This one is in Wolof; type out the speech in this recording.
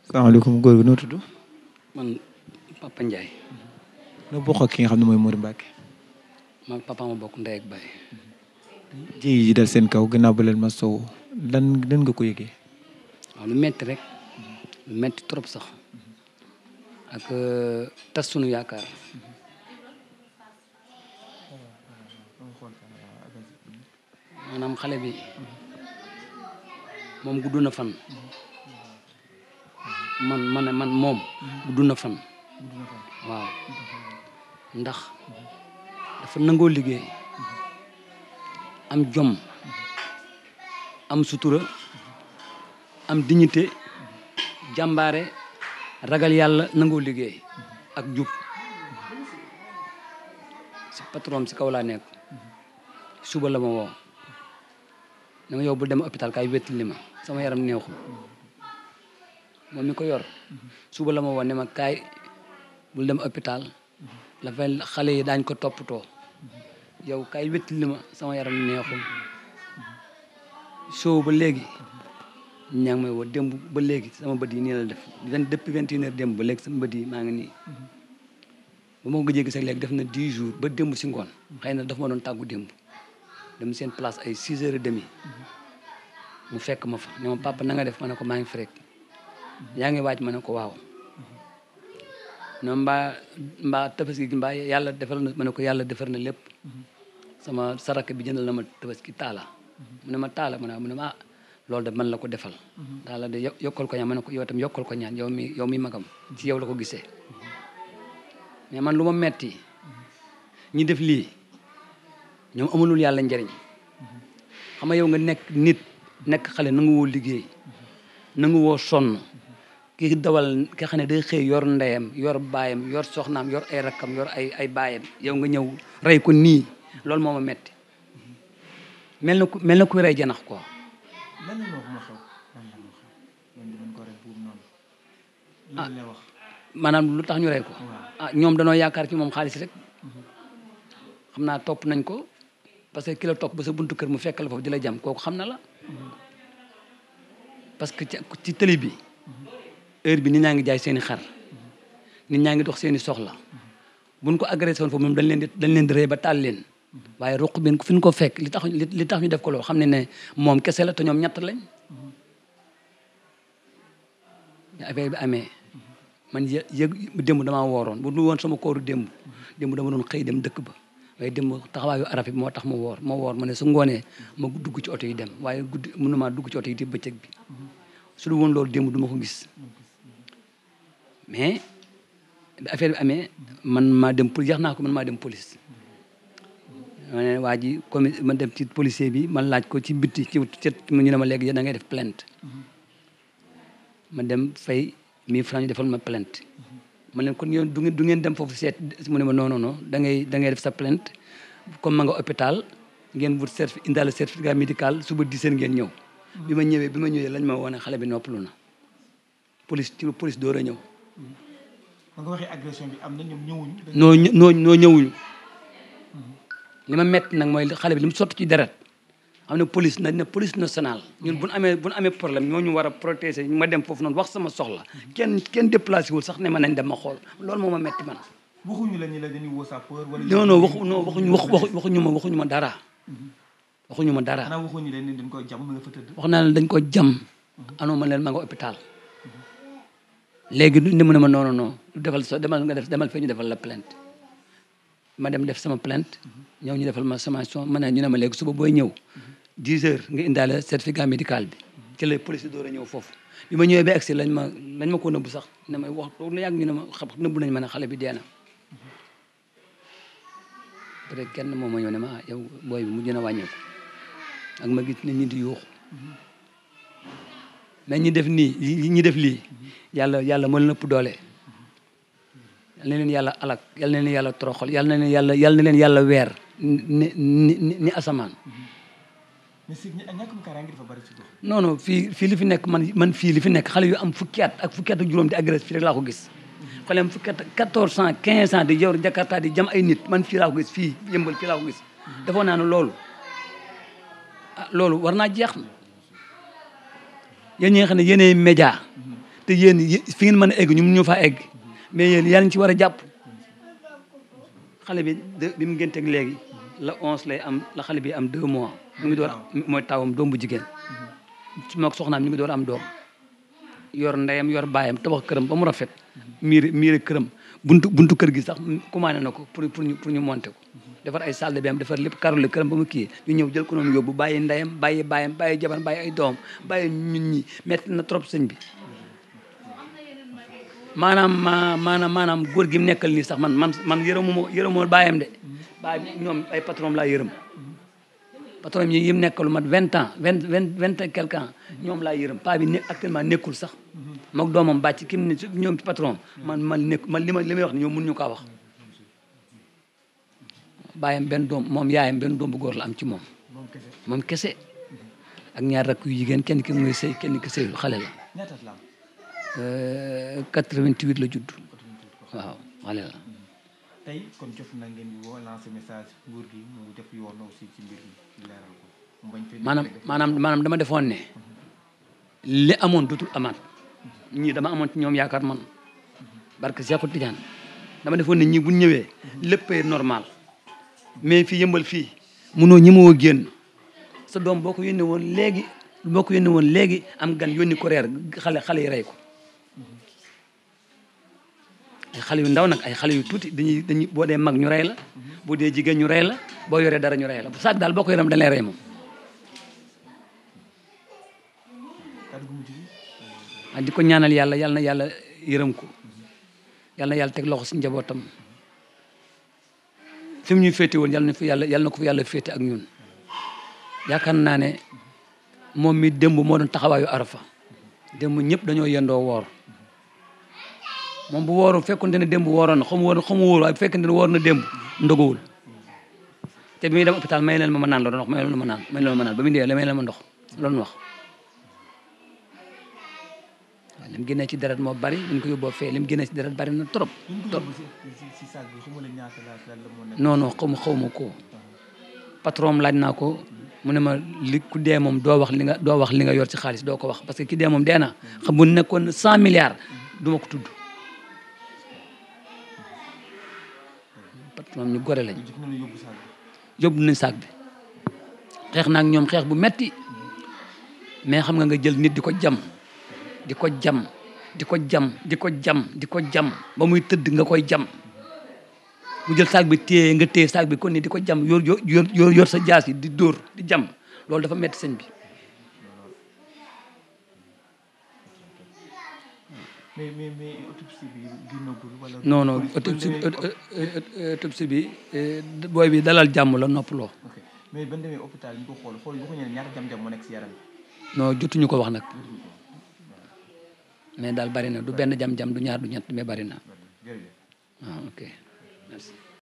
salaamaaleykum góor gi noo tudd. man Papa Ndiaye. noo bokk ak ki nga xam ne mooy Modou Mbacké. man papa ma bokk ndey ak baay. ji yi dal seen kaw gannaaw ba leen ma sow lan nga ko yëgee. waaw lu metti rek lu metti trop sax ak tas sunu yaakaar. maanaam xale bi moom gudd na fan. man moom gudd na fan. waaw ndax dafa nangoo liggéey am jom am sutura am dignité jàmbaare ragal yàlla nangoo liggéey ak jub si patron si kaw laa nekk suba la ma woo ne ma yow bul dem hôpital kaay wettali ma sama yaram neexul moom mi ko yor suba la ma woo ne ma kaay bul dem hôpital la fay xale yi daañ ko toppatoo yow kaay wettali ma sama yaram neexul soo ba léegi ñaa ngi may woo démb ba léegi sama bët yi nii la def depuis 21 heures démb ba léegi sama bët yi maa ngi nii ba ma ko gëjee gis ak léegi def na 10 jours ba démb si ngoon xëy na dafa ma doon tàggu démb dem seen place ay 6 heures et demi mu fekk ma fa ne ma papa na nga def ma ne ko maa ngi fi rek yaa ngi waaj ma ne ko waaw non mbaa tabaski gi mbaa yàlla defal na ma ne ko yàlla defar na lépp sama saraka bi jëndal na ma tabaski taala mu ne ma taala mu ne ma loolu de man la ko defal taala de yokkal ko ñaan ma ne ko yow tam yokkal ko ñaan yow mi magam ci yow la ko gisee mais man lu ma metti ñi def lii ñoom amalul yàlla njariñ xam nga yow nga nekk nit nekk xale nangu woo liggéey nangu woo sonn ki dawal ki xam ne day xëy yor ndeyam yor baayam yor soxnaam yor ay rakkam yor ay baayam yow nga ñëw rey ko nii loolu moo ma metti mel na kuy rey janax quoi. maanaam lu tax ñu rey ko. ñoom danoo yaakaar ci moom xaalis rek xam naa topp nañ ko parce que ki la topp ba sa buntu kër mu fekk la foofu di la jam kooku xam na la parce que ci télé bi. heure bi nit ñaa ngi jaay seeni xar nit ñaa ngi dox seeni soxla buñ ko agressé woon foofu moom dañ leen di rey ba taal leen waaye ruq bi fi ñu ko fekk li tax ñu def ko loo xam ne moom kese la te ñoom ñett lañ affaire bi amee man yëg démb damaa wooroon bu dul woon sama kooru démb dama doon xëy dem dëkk ba waaye démb taxawaayu araf bi moo tax ma woor ma ne su ngoonee ma dugg ci oto yi dem waaye guddi mënumaa dugg ci oto yi di bëccëg bi su dul woon loolu démb du ma ko gis mais affaire bi amee man maa dem police ma ne waa ji comme ma dem ci policier bi man laaj ko ci bitti ci ñu ne ma léegi da ngay def plainte ma dem fay 1000 francs ñu defal ma plainte ma leen kon yow du ngeen dem foofu seet mu ne ma non da ngay def sa plainte comme ma nga hôpital ngeen wut indaale certificat médical suba 10 heures ngeen ñëw bi ma ñëwee lañ ma woone xale bi noppalu na police door a ñëw. ba nga waxee agression bi am na ñoom ñëwuñu. noo ñëwuñu. li ma métti nag mooy xale bi li mu sotti ci deret xam ne police nationale ñun bu ñu amee problème ñoo ñu war a protéger ma dem foofu noonu wax sama soxla kenn déplacé wul sax ne ma nañ dem ma xool loolu moo ma métti man. waxuñu la ñu la dañuy woo sapeur wala. non waxuñu ma dara. waxuñu ma dara. xanaa waxuñu leen dañ ko jam nga fa tëdd. wax naa leen dañ ko jam. anoo ma leen ma nga hôpital. léegi du mu ne ma non demal fee ñu defal la plainte ma dem def sama plainte ñëw ñu defal ma sommation ma ne ñu ne ma léegi suba booy ñëw 10 heures nga indaale certificat médical bi ci la police door a ñëw foofu bi ma ñëwee ba agsi lañ ma ko nëbbu sax ne ma wax toog na yàgg ñu ne ma nëbbu nañ ma ne xale bi dee na peut-être kenn moom ma ñëw ne ma yow booy bi mujj na wàññeeku ak ma gis ne ñi di yuuxu mais ñi def lii yàlla moo leen ëpp doole yal na leen yàlla alak yal na leen yàlla toroxal yal na leen yàlla weer ni asamaan. mais si ñàkkum kaaraange dafa bari ci gox. non fii li fi nekk man fii li fi nekk xale yu am fukki at ak juróom di agresse fii rek laa ko gis. xale am fukki at 14 ans 15 ans di yor Jakarta di jam ay nit man fii laa ko gis fii yëmbal fii laa ko gis. defoon naa ne loolu war naa jeex. yéen ñi nga xam ne yéenay média te yéen fi ngeen mën a egg ñun ñu fa egg mais yéen yaa ngi ci war a jàpp xale bi bi mu ngénteeg léegi la 11 lay am la xale bi am 2 mois mu ngi door mooy tawam doom bu jigéen su ma soxnaam ñu ngi door am doom yor ndeyam yor baayam tabax këram ba mu rafet miire këram buntu kër gi sax commandé na ko pour ñu monter ko defar ay salle de bain defar lépp karole këram ba mu kii ñu ñëw jël ko noonu yóbbu bàyyi ndeyam bàyyi baayam bàyyi jabar bàyyi ay doom bàyyi ñun ñi metti na trop sëñ bi maanaam góor gi mu nekkal nii sax man yërëmoo baayam de baay ñoom ay patron laa yërëm patron yi mu nekkalu mat 20 ans 20 et quelque ans ñoom laa yërëm paa bi actuellement nekkul sax mook doomam bàcc kim ne ñoom ci patron man li may wax ni ñoom mënuñu kaa wax baayam benn doom moom yaayam benn doom bu góor la am ci moom kese ak ñaar rakk yu jigéen kenn ki muy sëy kenn ki sëyul xale la 88 la judd waaw xale la tey kon jot na ngeen di woo lancer message nguur gi mu def yoon aussi ci mbir mi leeral ko maanaam dama defoon ne li amoon dootul amaat ñii dama amoon ci ñoom yaakaar man barke Cheikh Tidiane dama defoon ne ñii bu ñëwee léppay normal mais fii yëmbal fii munoo ñi moo génn sa doom boo ko yónnee woon léegi am gan yónni ko reer xale yi rey ko ay xale yu ndaw nag ay xale yu tuuti dañuy boo dee mag ñu rey la boo dee jigéen ñu rey la boo yoree dara ñu rey la bu saag daal boo ko yoram dañ lay rey moom di ko ñaanal yàlla na yàlla yërëm ko yàlla na yàlla teg loxo si njabootam fi mu ñuy féete woon yàlla na ko fi yàlla féete ak ñun yaakaar naa ne moom mi démb moo doon taxawaayu arafa démb ñëpp dañoo yendoo woor moom bu wóoroon fekkonte ne démb wooroon na xamu wóor waaye bu fekkente ne wóor na démb ndogowul te bi muy dem hôpital may leen ma naan la doon wax may leen ma naan ba mu dee may leen ma ndox loolu wax waaw li mu génnee ci deret moo bari li ñu ko yóbboo fee li mu génnee ci deret bari na trop non xaw ma ko patron laaj naa ko mu ne ma li ku dee moom doo wax li nga yor ci xaalis doo ko wax parce que ki dee moom dee na xam bu nekkoon 100 milliards du ma ko tudd patron ñu gore lañ yóbbu nañ saag bi xeex naag ñoom xeex bu metti mais xam nga jël nit di ko jam ba muy tëdd nga koy jam mu jël saag bi nga téye saag bi kon ni di ko jam yor sa jaas yi di dóor di jam loolu dafa metti sëñ bi mais autopsie bi génnagul wala non autopsie bi booy bi dalal jàmm la noppaloo mais ban demee hôpital ñu ko xool bu ko ñëwee ñaata jam-jam moo nekk si yaram non jotuñu ko wax nag mais daal bari na du benn jam-jam du ñaar du ñett mais bari na ok merci